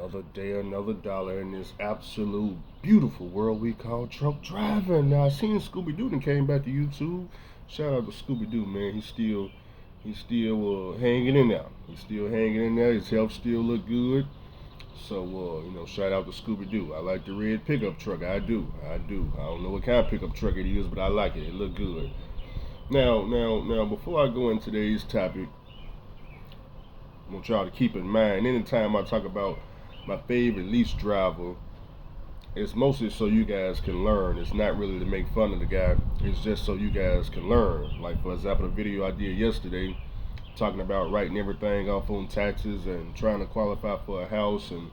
Another day, another dollar in this absolute beautiful world we call truck driving. Now I seen Scooby Doo and came back to YouTube. Shout out to Scooby Doo, man. He's still hanging in there. He's still hanging in there. His health still look good. So shout out to Scooby Doo. I like the red pickup truck. I do. I do. I don't know what kind of pickup truck it is, but I like it. It look good. Now, before I go into today's topic, I want y'all to keep in mind, anytime I talk about my favorite lease driver, it's mostly so you guys can learn. It's not really to make fun of the guy. It's just so you guys can learn. Like, for example, the video I did yesterday talking about writing everything off on taxes and trying to qualify for a house, and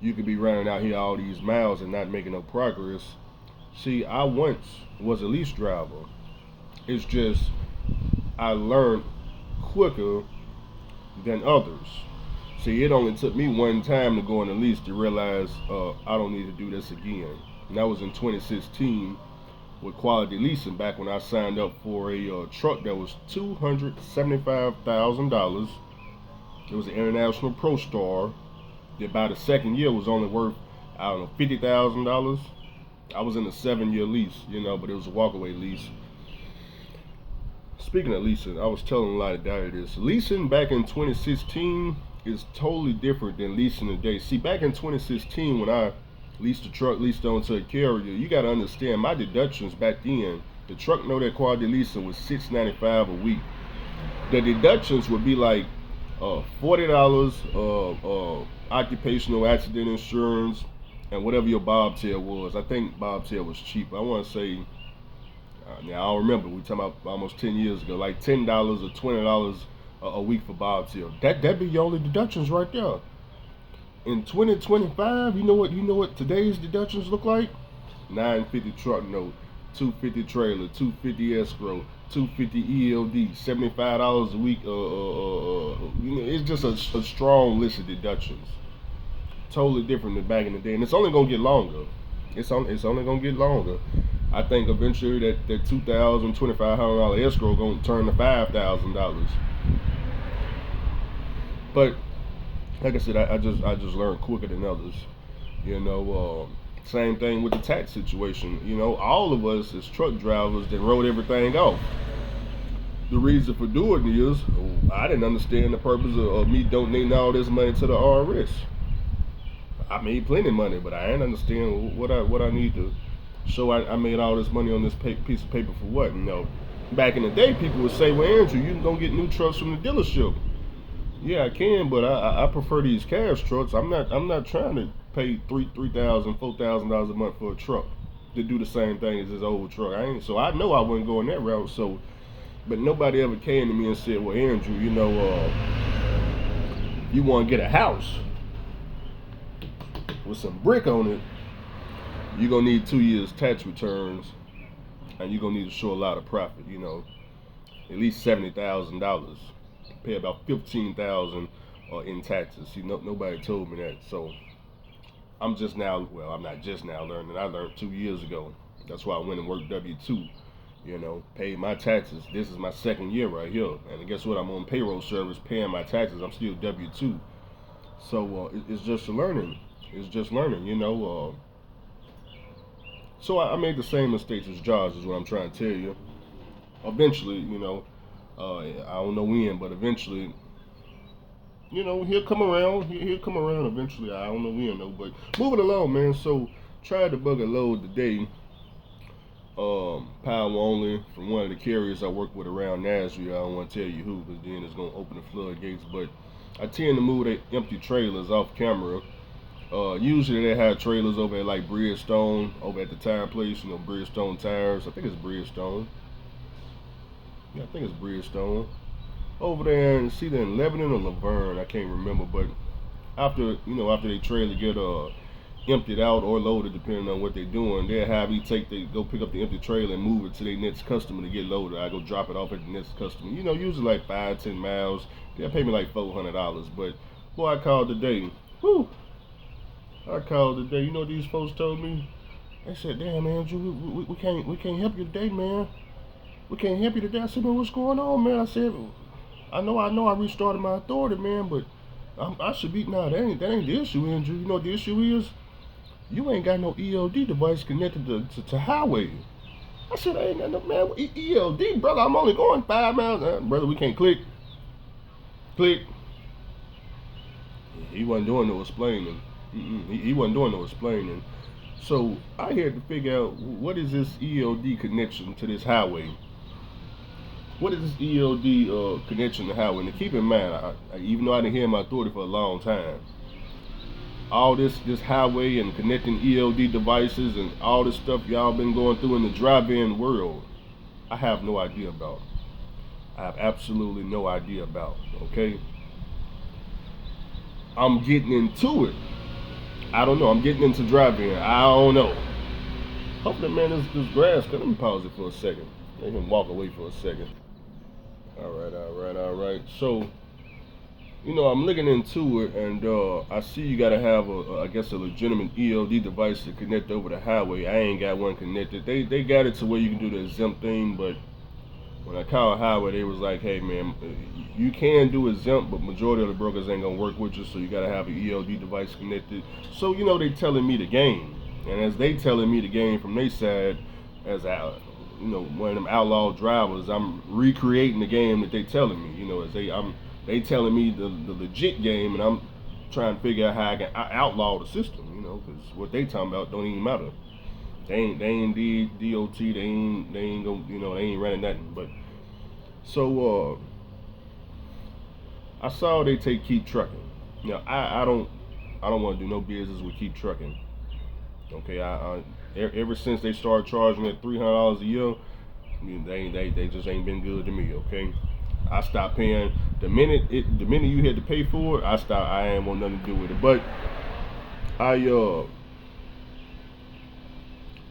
you could be running out here all these miles and not making no progress. See, I once was a lease driver. It's just I learned quicker than others. See, it only took me one time to go on the lease to realize I don't need to do this again. And that was in 2016 with Quality Leasing, back when I signed up for a truck that was $275,000. It was an International Pro Star. That by the second year was only worth, I don't know, $50,000. I was in a 7-year lease, but it was a walkaway lease. Speaking of leasing, I was telling a lot of data this. Leasing back in 2016 is totally different than leasing today. See, back in 2016, when I leased a truck, leased onto a carrier, you got to understand my deductions back then. The truck note at Quality Leasing was $695 a week. The deductions would be like $40 occupational accident insurance and whatever your bobtail was. I think bobtail was cheap. I want to say, now I don't remember. We talking about almost 10 years ago, like $10 or $20 a week for bobtail. That'd be your only deductions right there. In 2025, you know what today's deductions look like? 950 truck note, 250 trailer, 250 escrow, 250 ELD, $75 a week. It's just a strong list of deductions. Totally different than back in the day, and it's only gonna get longer. It's only gonna get longer. I think eventually that $2,000, $2,500 escrow gonna turn to $5,000. But like I said, I just learned quicker than others. Same thing with the tax situation. All of us as truck drivers that wrote everything off. The reason for doing it is I didn't understand the purpose of me donating all this money to the IRS. I made plenty of money, but I didn't understand what I need to show. I made all this money on this piece of paper for what? Back in the day, people would say, "Well, Andrew, you can go get new trucks from the dealership." Yeah, I can, but I prefer these cash trucks. I'm not trying to pay $3,000, $4,000 a month for a truck to do the same thing as this old truck. So I know I wouldn't go in that route. So, but nobody ever came to me and said, "Well, Andrew, you want to get a house with some brick on it, you're gonna need 2 years tax returns, and you're gonna need to show a lot of profit. At least $70,000. Pay about $15,000 in taxes." Nobody told me that. So I'm just now. Well, I'm not just now learning. I learned 2 years ago. That's why I went and worked W-2. Paid my taxes. This is my second year right here, and guess what? I'm on payroll service, paying my taxes. I'm still W-2. So it's just learning. It's just learning. So I made the same mistakes as Josh, is what I'm trying to tell you. Eventually, I don't know when, but eventually, he'll come around. He'll come around eventually. I don't know when though. But moving along, man. So tried to bug a load today. Power only from one of the carriers I work with around Nashville. I don't want to tell you who, because then it's gonna open the floodgates. But I tend to move the empty trailers off camera. Usually they have trailers over at like Bridgestone, over at the tire place. Bridgestone tires. I think it's Bridgestone. Yeah, I think it's Bridgestone. Over there in either in Lebanon or Laverne, I can't remember. But after they trailer get emptied out or loaded, depending on what they're doing, they'll have me go pick up the empty trailer and move it to their next customer to get loaded. I go drop it off at the next customer. Usually like 5-10 miles. They'll pay me like $400. But boy, I called today. Whew. I called today. You know what these folks told me? They said, "Damn, Andrew, we can't help you today, man. We can't help you today." I said, "Man, what's going on, man?" I said, I know I restarted my authority, man, but I should be. Nah, that ain't the issue, Andrew. You know what the issue is? You ain't got no ELD device connected to highway. I said, I ain't got no man ELD, brother. I'm only going 5 miles. Brother, we can't click. Click. He wasn't doing no explaining. He wasn't doing no explaining. So I had to figure out what is this ELD connection to this highway. What is this ELD connection to highway? And keep in mind, even though I didn't hear my authority for a long time, all this highway and connecting ELD devices and all this stuff y'all been going through in the drive-in world, I have no idea about. I have absolutely no idea about. Okay, I'm getting into it. I don't know. I'm getting into driving. I don't know. Hopefully, man, this grass. Let me pause it for a second. Let him walk away for a second. All right, all right, all right. So, I'm looking into it, and I see you got to have I guess, a legitimate ELD device to connect over the highway. I ain't got one connected. They got it to where you can do the exempt thing, but when I called highway, they was like, "Hey, man, you can do exempt, but majority of the brokers ain't gonna work with you, so you got to have an ELD device connected." So they telling me the game, and as they telling me the game from their side, as one of them outlaw drivers, I'm recreating the game that they telling me. As they telling me the legit game, and I'm trying to figure out how I can outlaw the system. Because what they talking about don't even matter. They ain't DOT. They ain't gonna they ain't running nothing. But so I saw they take Keep Trucking. I don't want to do no business with Keep Trucking. Okay, ever since they started charging at $300 a year, they just ain't been good to me. Okay, I stopped paying the minute you had to pay for it. I ain't want nothing to do with it. But I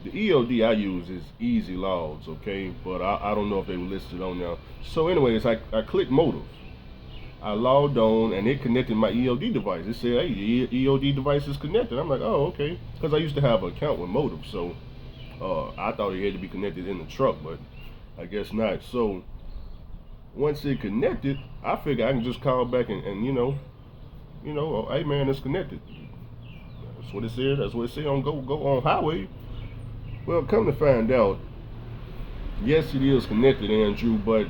the ELD I use is Easy Logs. Okay, but I don't know if they were listed on there. So anyways, I clicked Motive. I logged on and it connected my ELD device. It said, "Hey, your ELD device is connected." I'm like, "Oh, okay," because I used to have an account with Motive, so I thought it had to be connected in the truck, but I guess not. So once it connected, I figured I can just call back and oh, "Hey man, it's connected." That's what it said. That's what it said on go on highway. Well, come to find out, yes, it is connected, Andrew, but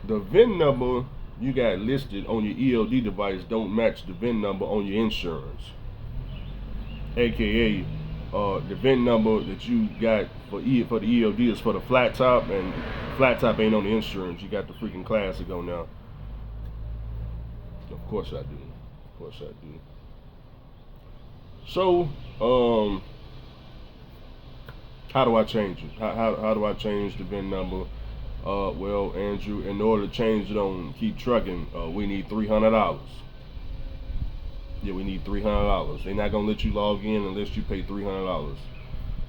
the VIN number you got listed on your ELD device don't match the VIN number on your insurance. AKA, the VIN number that you got for the ELD is for the flat top, and flat top ain't on the insurance. You got the freaking Classic on now. Of course I do. Of course I do. So, how do I change it? How do I change the VIN number? Well, Andrew, in order to change it on Keep Trucking, we need $300. Yeah, we need $300. They're not gonna let you log in unless you pay $300.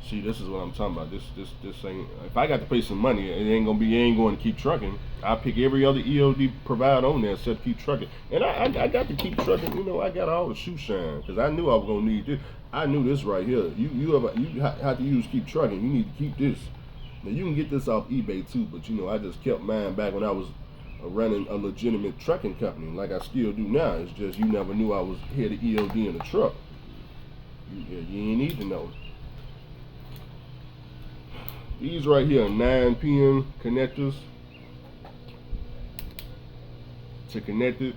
See, this is what I'm talking about. This ain't. If I got to pay some money, it ain't going to Keep Trucking. I pick every other ELD provider on there except Keep Trucking, and I got to Keep Trucking. I got all the shoe shine because I knew I was gonna need this. I knew this right here. You have to use Keep Trucking. You need to keep this. Now you can get this off eBay too, but I just kept mine back when I was running a legitimate trucking company, like I still do now. It's just you never knew I was here to ELD in the truck. You ain't need to know. These right here are 9-pin connectors. To connect it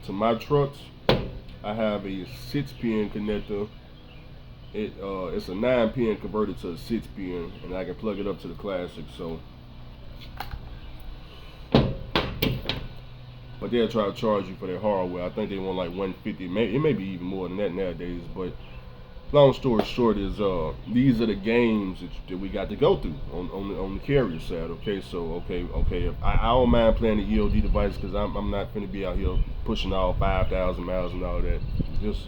to my trucks, I have a 6-pin connector. It's a 9-pin converted to a 6-pin, and I can plug it up to the Classic. So, but they'll try to charge you for their hardware. I think they want like 150. It may be even more than that nowadays. But long story short is these are the games that we got to go through on the carrier side. Okay, so okay, I don't mind playing the ELD device because I'm not going to be out here pushing all 5,000 miles and all that.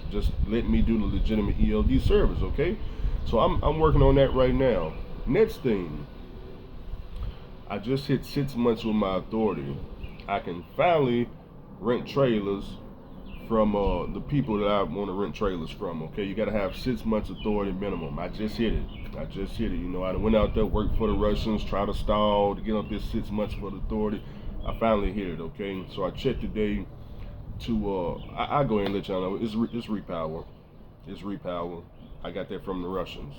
Just let me do the legitimate ELD service. Okay, so I'm working on that right now. Next thing, I just hit 6 months with my authority. I can finally rent trailers from the people that I want to rent trailers from. Okay, you got to have 6 months authority minimum. I just hit it. I went out there, worked for the Russians, tried to stall to get up this 6 months for the authority. I finally hit it. Okay, so I checked today. I go ahead and let y'all know it's repower. It's repower. I got that from the Russians.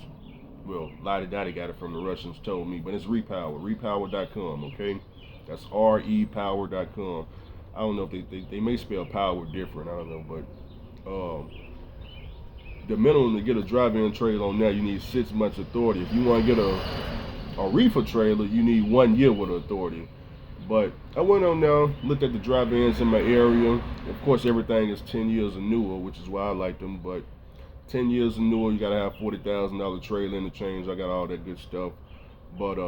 Well, Lottie Dottie got it from the Russians, told me, but it's repower. Repower.com, okay? That's repower.com. I don't know if they may spell power different. I don't know, but the minimum to get a drive-in trailer on that, you need 6 months authority. If you want to get a reefer trailer, you need 1 year with authority. But I went on there, looked at the drive-ins in my area. Of course, everything is 10 years or newer, which is why I like them. But 10 years or newer, you gotta have $40,000 trailer in the change. I got all that good stuff. But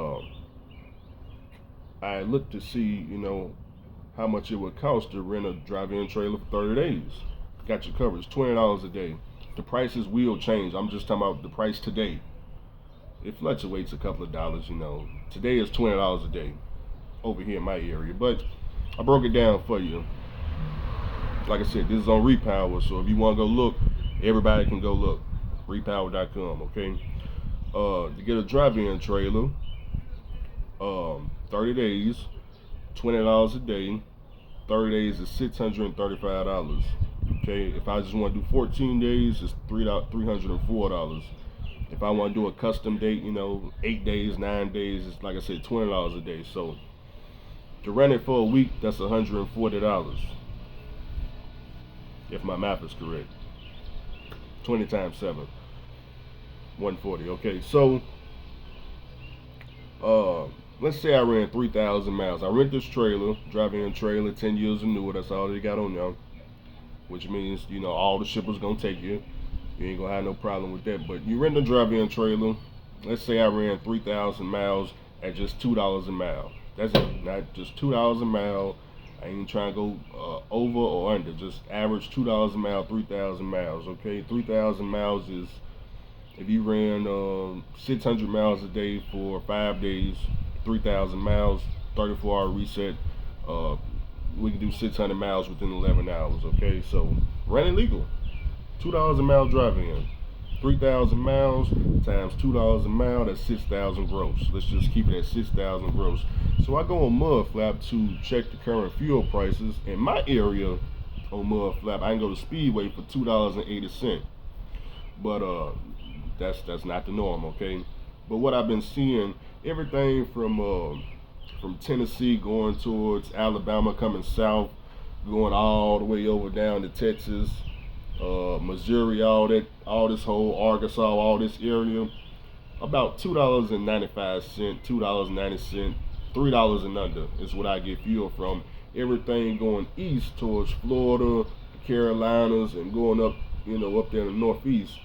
I looked to see, how much it would cost to rent a drive-in trailer for 30 days. Got you covered. It's $20 a day. The prices will change. I'm just talking about the price today. It fluctuates a couple of dollars. Today is $20 a day over here in my area. But I broke it down for you. Like I said, this is on Repower, so if you want to go look, everybody can go look. Repower.com, okay? To get a drive-in trailer, 30 days, $20 a day. 30 days is $635. Okay, if I just want to do 14 days, it's $304. If I want to do a custom date, 8 days, 9 days, it's like I said, $20 a day. So to rent it for a week, that's $140. If my math is correct. 20 times 7, 140. Okay, so let's say I ran 3,000 miles. I rent this trailer, drive-in trailer, 10 years or newer. That's all they got on there. Which means, all the shippers gonna take you. You ain't gonna have no problem with that. But you rent a drive-in trailer. Let's say I ran 3,000 miles at just $2 a mile. That's it. Not just $2 a mile. I ain't trying to go over or under. Just average $2 a mile, 3,000 miles. Okay, 3,000 miles is if you ran 600 miles a day for 5 days, 3,000 miles, 34-hour reset. We can do 600 miles within 11 hours. Okay, so running legal. $2 a mile driving. 3,000 miles times $2 a mile, that's 6,000 gross. Let's just keep it at 6,000 gross. So I go on Mudflap to check the current fuel prices. In my area on Mudflap, I can go to Speedway for $2.80. But that's not the norm, okay? But what I've been seeing, everything from Tennessee going towards Alabama, coming south, going all the way over down to Texas, Missouri, all this whole Arkansas, all this area, about $2.95, $2.90, $3 and under is what I get fuel from. Everything going east towards Florida, Carolinas, and going up, up there in the Northeast,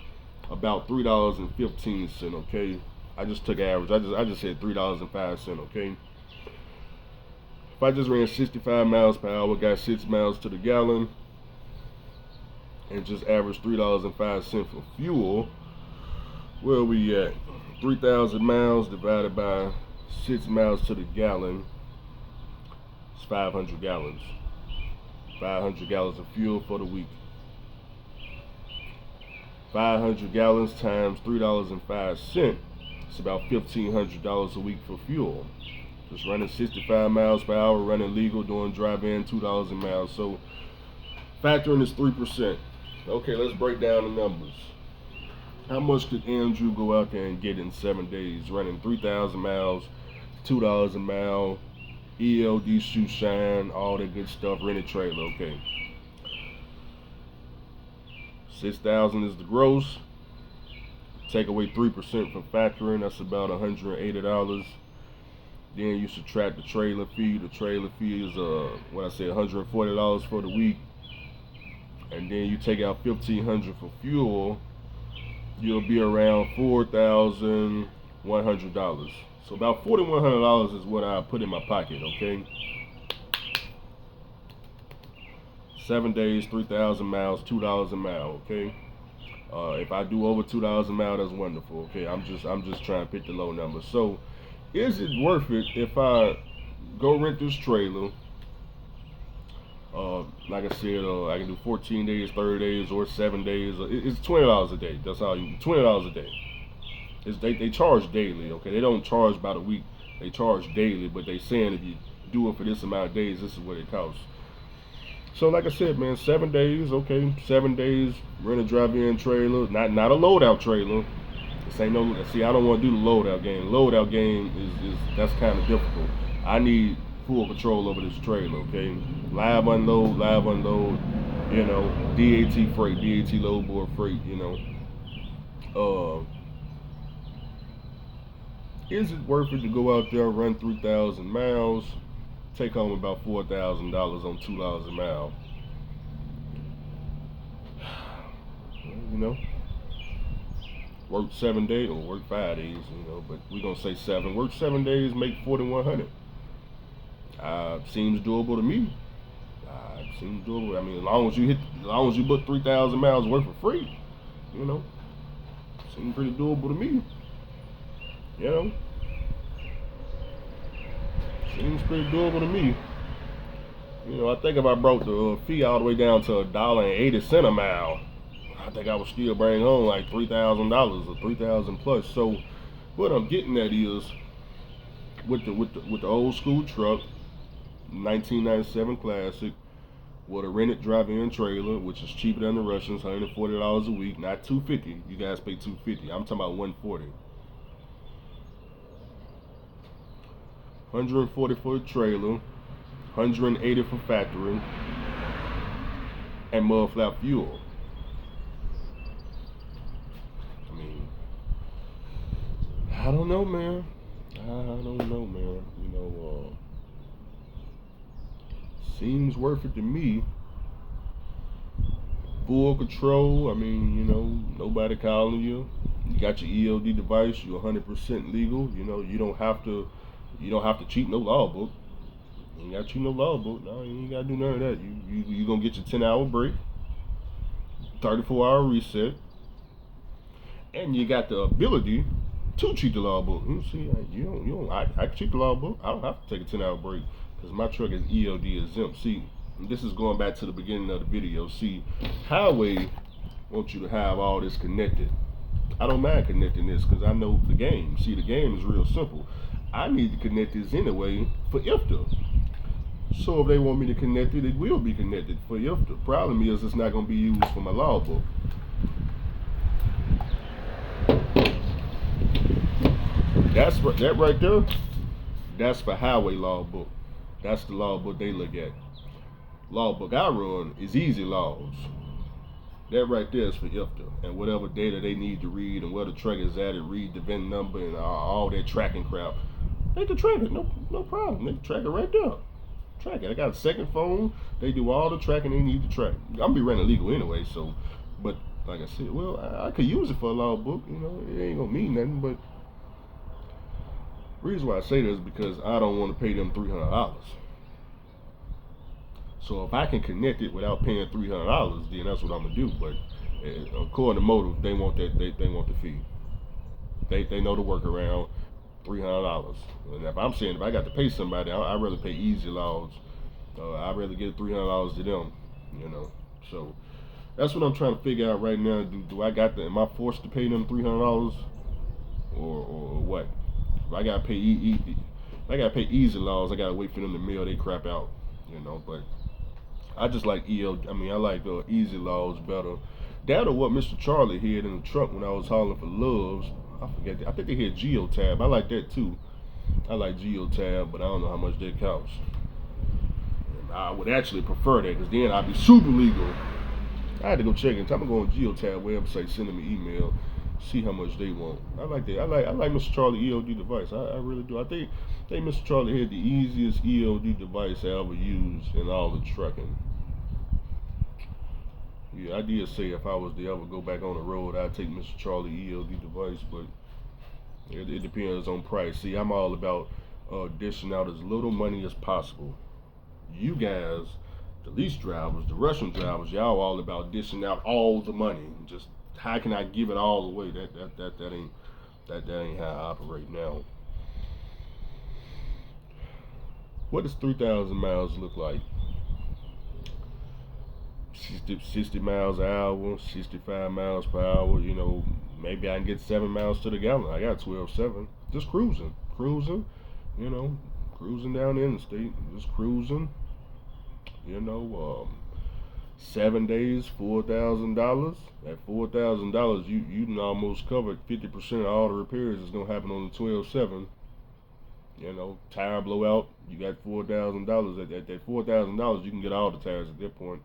about $3.15. Okay, I just took average. I just said $3.05. Okay. If I just ran 65 miles per hour, got 6 miles to the gallon, and just average $3.05 for fuel, where we at? 3,000 miles divided by 6 miles to the gallon, it's 500 gallons. 500 gallons of fuel for the week. 500 gallons times $3.05, it's about $1,500 a week for fuel. Just running 65 miles per hour, running legal, doing drive-in, $2 a mile. So factoring is 3%. Okay, let's break down the numbers. How much could Andrew go out there and get in 7 days, running 3,000 miles, $2 a mile, ELD shoe shine, all that good stuff, rented trailer? Okay, 6,000 is the gross. Take away 3% from factoring, that's about $180. Then you subtract the trailer fee. The trailer fee is $140 for the week. And then you take out $1,500 for fuel, you'll be around $4,100. So about $4,100 is what I put in my pocket, okay? 7 days, 3,000 miles, $2 a mile, okay? If I do over $2 a mile, that's wonderful, okay? I'm just trying to pick the low number. So is it worth it if I go rent this trailer? Like I said, I can do 14 days, 30 days, or 7 days. It's $20 a day. That's all you. $20 a day. They charge daily. Okay, they don't charge by the week. They charge daily, but they saying if you do it for this amount of days, this is what it costs. So like I said, man, 7 days, okay, 7 days, rent a drive-in trailer, not a loadout trailer. This ain't no. See, I don't want to do the loadout game. Loadout game is that's kind of difficult. I need full control over this trailer, okay? Live unload, live unload. You know, DAT freight, DAT load board freight. You know, is it worth it to go out there, run 3,000 miles, take home about $4,000 on $2 a mile? You know, work 7 days or work 5 days. You know, but we gonna say seven. Work 7 days, make 4,100. Seems doable to me. Seems doable. I mean, as long as you book 3,000 miles worth for free, you know, seems pretty doable to me. You know, seems pretty doable to me. You know, I think if I brought the fee all the way down to $1.80 a mile, I think I would still bring home like $3,000 or 3,000 plus. So, what I'm getting at is with the old school truck, 1997 Classic, with a rented drive-in trailer, which is cheaper than the Russians, $140 a week, not $250. You guys pay $250. I'm talking about $140. $140 for the trailer, $180 for factory, and mud flap fuel. I mean, I don't know, man. I don't know, man. You know, seems worth it to me. Full control. I mean, you know, nobody calling you. You got your ELD device. You're 100% legal. You know, you don't have to. You don't have to cheat no law book. You ain't got to cheat no law book. No, you ain't got to do none of that. You gonna get your 10-hour break, 34-hour reset, and you got the ability to cheat the law book. You see, you don't. I can cheat the law book. I don't have to take a 10-hour break because my truck is ELD exempt. See, this is going back to the beginning of the video. See, highway wants you to have all this connected. I don't mind connecting this because I know the game. See, the game is real simple. I need to connect this anyway for IFTA. So if they want me to connect it, it will be connected for IFTA. Problem is, it's not going to be used for my law book. That right there. That's for highway law book. That's the law book they look at. Law book I run is easy laws. That right there is for IFTA and whatever data they need to read and where the truck is at and read the VIN number and all that tracking crap. They can track it, no problem. They can track it right there. Track it. I got a second phone. They do all the tracking they need to track. I'm gonna be running legal anyway, so. But like I said, well, I could use it for a law book. You know, it ain't gonna mean nothing. But the reason why I say this is because I don't want to pay them $300. So if I can connect it without paying $300, then that's what I'm gonna do. But according to Motive, they want that they want the fee. They know the workaround. $300. And if I'm saying if I got to pay somebody, I'd rather pay easy laws. I'd rather get $300 to them. You know. So that's what I'm trying to figure out right now. Do I got am I forced to pay them $300 or what? If I gotta pay if I gotta pay easy laws, I gotta wait for them to mail they crap out. You know, but I just like I like easy laws better. That or what Mr. Charlie had in the truck when I was hauling for Loves. I forget. I think they had Geotab. I like that too. I like Geotab, but I don't know how much that costs. And I would actually prefer that because then I'd be super legal. I had to go check it. I'm gonna go on Geotab website, send them an email, see how much they want. I like that. I like Mr. Charlie ELD device. I really do. I think Mr. Charlie had the easiest ELD device I ever used in all the trucking. Yeah, I did say if I was to ever go back on the road, I'd take Mr. Charlie ELD device, but it depends on price. See, I'm all about dishing out as little money as possible. You guys, the lease drivers, the Russian drivers, y'all all about dishing out all the money. Just how can I give it all away? That ain't how I operate now. What does 3,000 miles look like? 60 miles an hour, 65 miles per hour. You know, maybe I can get 7 miles to the gallon. I got 12.7. Just cruising. You know, cruising down the interstate. Just cruising. You know, 7 days, $4,000. At $4,000, you can almost cover 50% of all the repairs that's gonna happen on the 12/7. Tire blowout. You got $4,000. At that $4,000, you can get all the tires at that point.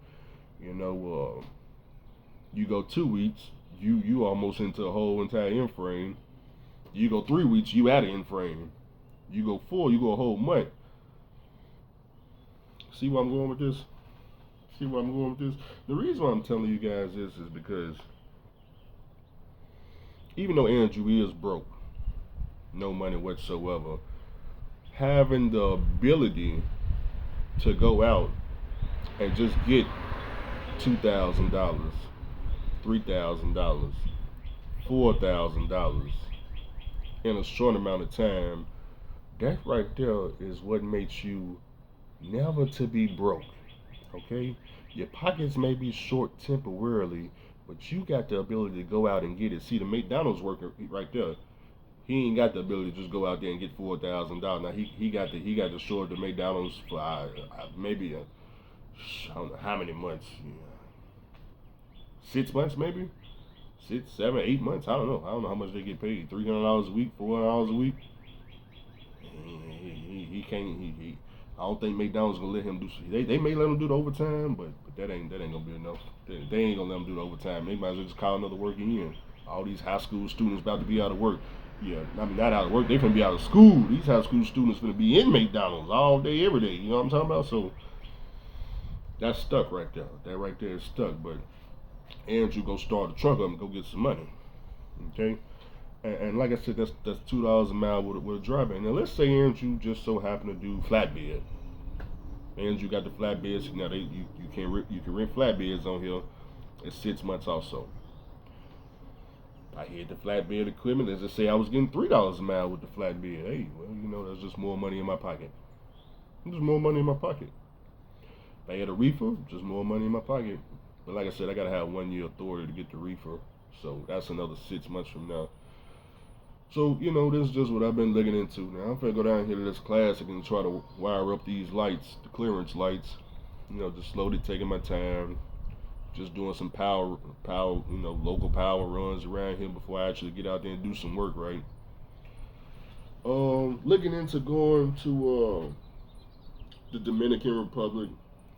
You know, you go 2 weeks, you almost into a whole entire end frame. You go 3 weeks, you out of end frame. You go 4, you go a whole month. See where I'm going with this? See where I'm going with this? The reason why I'm telling you guys this is because even though Andrew is broke, no money whatsoever, having the ability to go out and just get $2,000, $3,000, $4,000 in a short amount of time, that right there is what makes you never to be broke. Okay? Your pockets may be short temporarily, but you got the ability to go out and get it. See, the McDonald's worker right there, he ain't got the ability to just go out there and get $4,000. Now he got the short the McDonald's for maybe I don't know how many months, 6 months maybe, 6, 7, 8 months. I don't know how much they get paid. $300 a week, $400 a week. He can't. I don't think McDonald's gonna let him do. They may let him do the overtime, but that ain't gonna be enough. They ain't gonna let him do the overtime. They might as well just call another working in. All these high school students about to be out of work. Yeah, I mean not out of work. They finna be out of school. These high school students finna be in McDonald's all day, every day. You know what I'm talking about? So that's stuck right there. That right there is stuck. But Andrew go start the truck up and go get some money. Okay. And like I said, that's $2 a mile with a driver. And now let's say Andrew just so happen to do flatbed. Andrew got the flatbeds. Now you can rent flatbeds on here. It's 6 months also. I had the flatbed equipment. As I say, I was getting $3 a mile with the flatbed. Hey, well, that's just more money in my pocket. Just more money in my pocket. If I had a reefer, just more money in my pocket. But like I said, I gotta have 1 year authority to get the reefer. So that's another 6 months from now. So, this is just what I've been looking into. Now, I'm going to go down here to this classic and try to wire up these lights, the clearance lights. Just slowly taking my time. Just doing some power, local power runs around here before I actually get out there and do some work, right? Looking into going to the Dominican Republic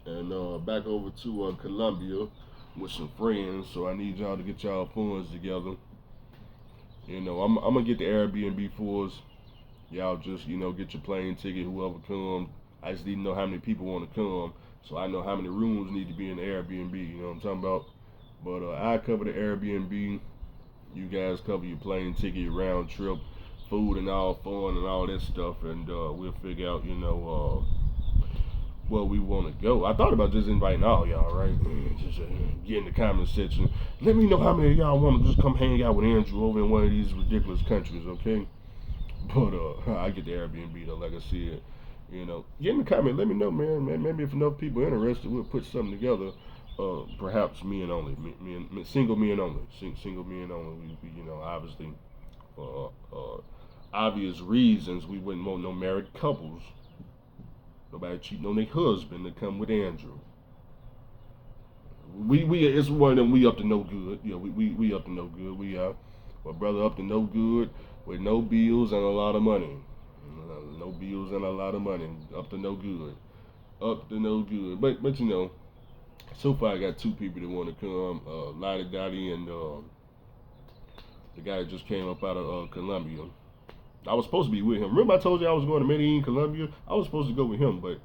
and back over to Colombia with some friends. So I need y'all to get y'all funds together. I'm gonna get the Airbnb for us. Y'all just, get your plane ticket, whoever comes. I just need to know how many people want to come, so I know how many rooms need to be in the Airbnb. You know what I'm talking about? But I cover the Airbnb. You guys cover your plane ticket, your round trip, food and all fun and all that stuff, and we'll figure out, where we want to go. I thought about just inviting all y'all, right? Just get in the comment section. Let me know how many of y'all want to just come hang out with Andrew over in one of these ridiculous countries, okay? But I get the Airbnb though, like I said. Get in the comment. Let me know, man. Maybe if enough people are interested, we'll put something together. Perhaps men only, single men only, single men only. We obviously for obvious reasons, we wouldn't want no married couples. Nobody cheating on their husband to come with Andrew. We it's one of them. We up to no good. Yeah, we up to no good. We are. My brother up to no good with no bills and a lot of money. No bills and a lot of money. Up to no good. Up to no good. But so far I got two people that want to come. Lottie Dottie and the guy that just came up out of Colombia. I was supposed to be with him. Remember I told you I was going to Medellin, Colombia? I was supposed to go with him, but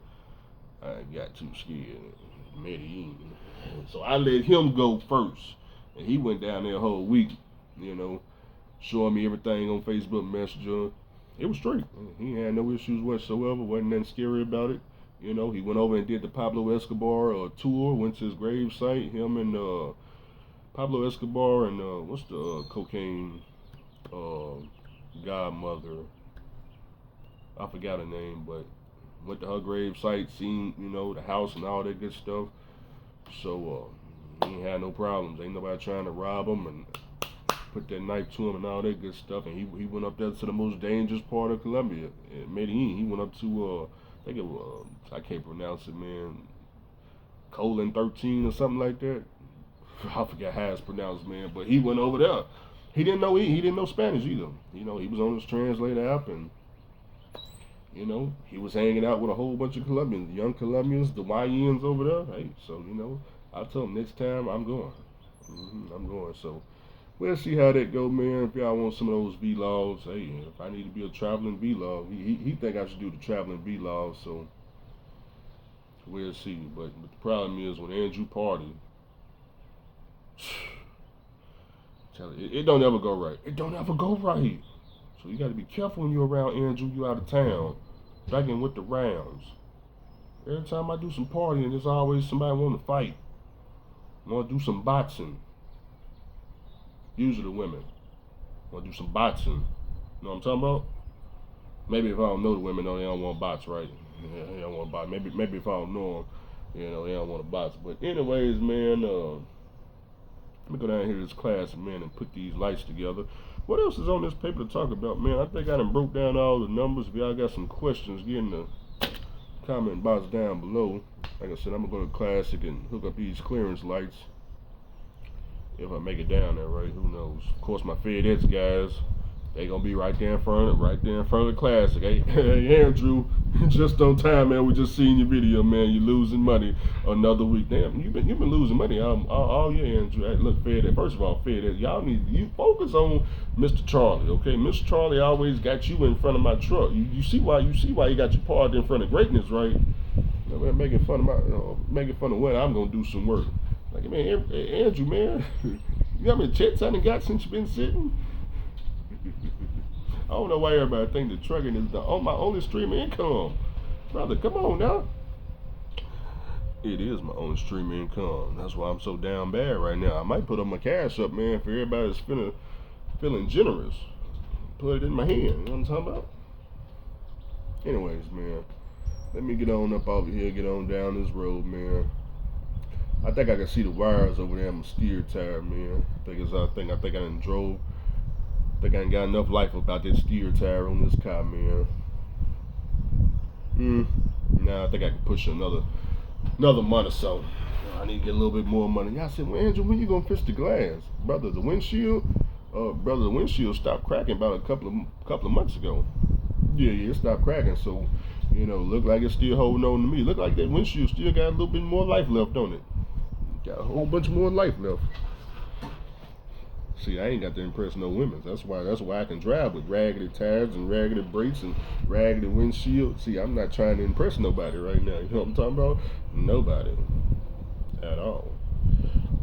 I got too scared. Medellin. So I let him go first. And he went down there a whole week, showing me everything on Facebook Messenger. It was straight. He had no issues whatsoever. Wasn't nothing scary about it. He went over and did the Pablo Escobar tour, went to his grave site. Him and Pablo Escobar and what's the cocaine godmother? I forgot her name, but went to her grave site, seen the house and all that good stuff. So he ain't had no problems. Ain't nobody trying to rob him and put that knife to him and all that good stuff. And he went up there to the most dangerous part of Colombia, Medellin. He went up to I think it was I can't pronounce it, man. colon 13 or something like that. I forget how it's pronounced, man. But he went over there. He didn't know Spanish either. He was on his translator app, and he was hanging out with a whole bunch of Colombians, young Colombians, the YNs over there. Hey, so I told him next time I'm going. I'm going. So we'll see how that go, man. If y'all want some of those vlogs, hey, if I need to be a traveling vlog, he think I should do the traveling vlog. So we'll see. But the problem is when Andrew party, it don't ever go right. It don't ever go right. So you got to be careful when you're around Andrew. You out of town, back in with the rounds. Every time I do some partying, there's always somebody want to fight, want to do some boxing. Usually the women want to do some boxing. You know what I'm talking about? Maybe if I don't know the women, though, they don't want to box, right? Yeah, they don't want to box. Maybe if I don't know them, they don't want to box. But anyways, man, let me go down here to this class, man, and put these lights together. What else is on this paper to talk about, man? I think I done broke down all the numbers. If y'all got some questions, get in the comment box down below. Like I said, I'm going to go to Classic and hook up these clearance lights. If I make it down there, right? Who knows? Of course, my FedEx guys, they gonna be right there in front of the Classic. Hey, Andrew, just on time, man. We just seen your video, man. You losing money another week. Damn, you've been losing money all year, Andrew. Hey, look, FedEx. First of all, FedEx, you focus on Mr. Charlie, okay? Mr. Charlie always got you in front of my truck. You see why he got you parked in front of greatness, right? Making fun of when I'm gonna do some work. Like, man, Andrew, man, you know how many checks I done got since you been sitting? I don't know why everybody think that trucking is my only stream of income. Brother, come on now. It is my only stream of income. That's why I'm so down bad right now. I might put up my cash up, man, for everybody that's feeling generous. Put it in my hand, you know what I'm talking about? Anyways, man, let me get on up over here, get on down this road, man. I think I can see the wires over there on my steer tire, man. I think I done drove. I think I ain't got enough life about that steer tire on this car, man. Nah, I think I can push another month or so. I need to get a little bit more money. Y'all said, well, Andrew, when you gonna fix the glass? Brother, the windshield stopped cracking about a couple of months ago. Yeah, it stopped cracking, so look like it's still holding on to me. Look like that windshield still got a little bit more life left on it. Got a whole bunch more life left. See, I ain't got to impress no women. That's why I can drive with raggedy tires and raggedy brakes and raggedy windshield. See, I'm not trying to impress nobody right now. You know what I'm talking about? Nobody. At all.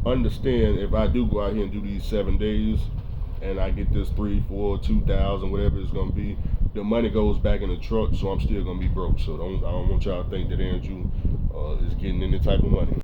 Understand, if I do go out here and do these 7 days and I get this 3, 4, 2,000, whatever it's gonna be, the money goes back in the truck, so I'm still gonna be broke. So I don't want y'all to think that Andrew is getting any type of money.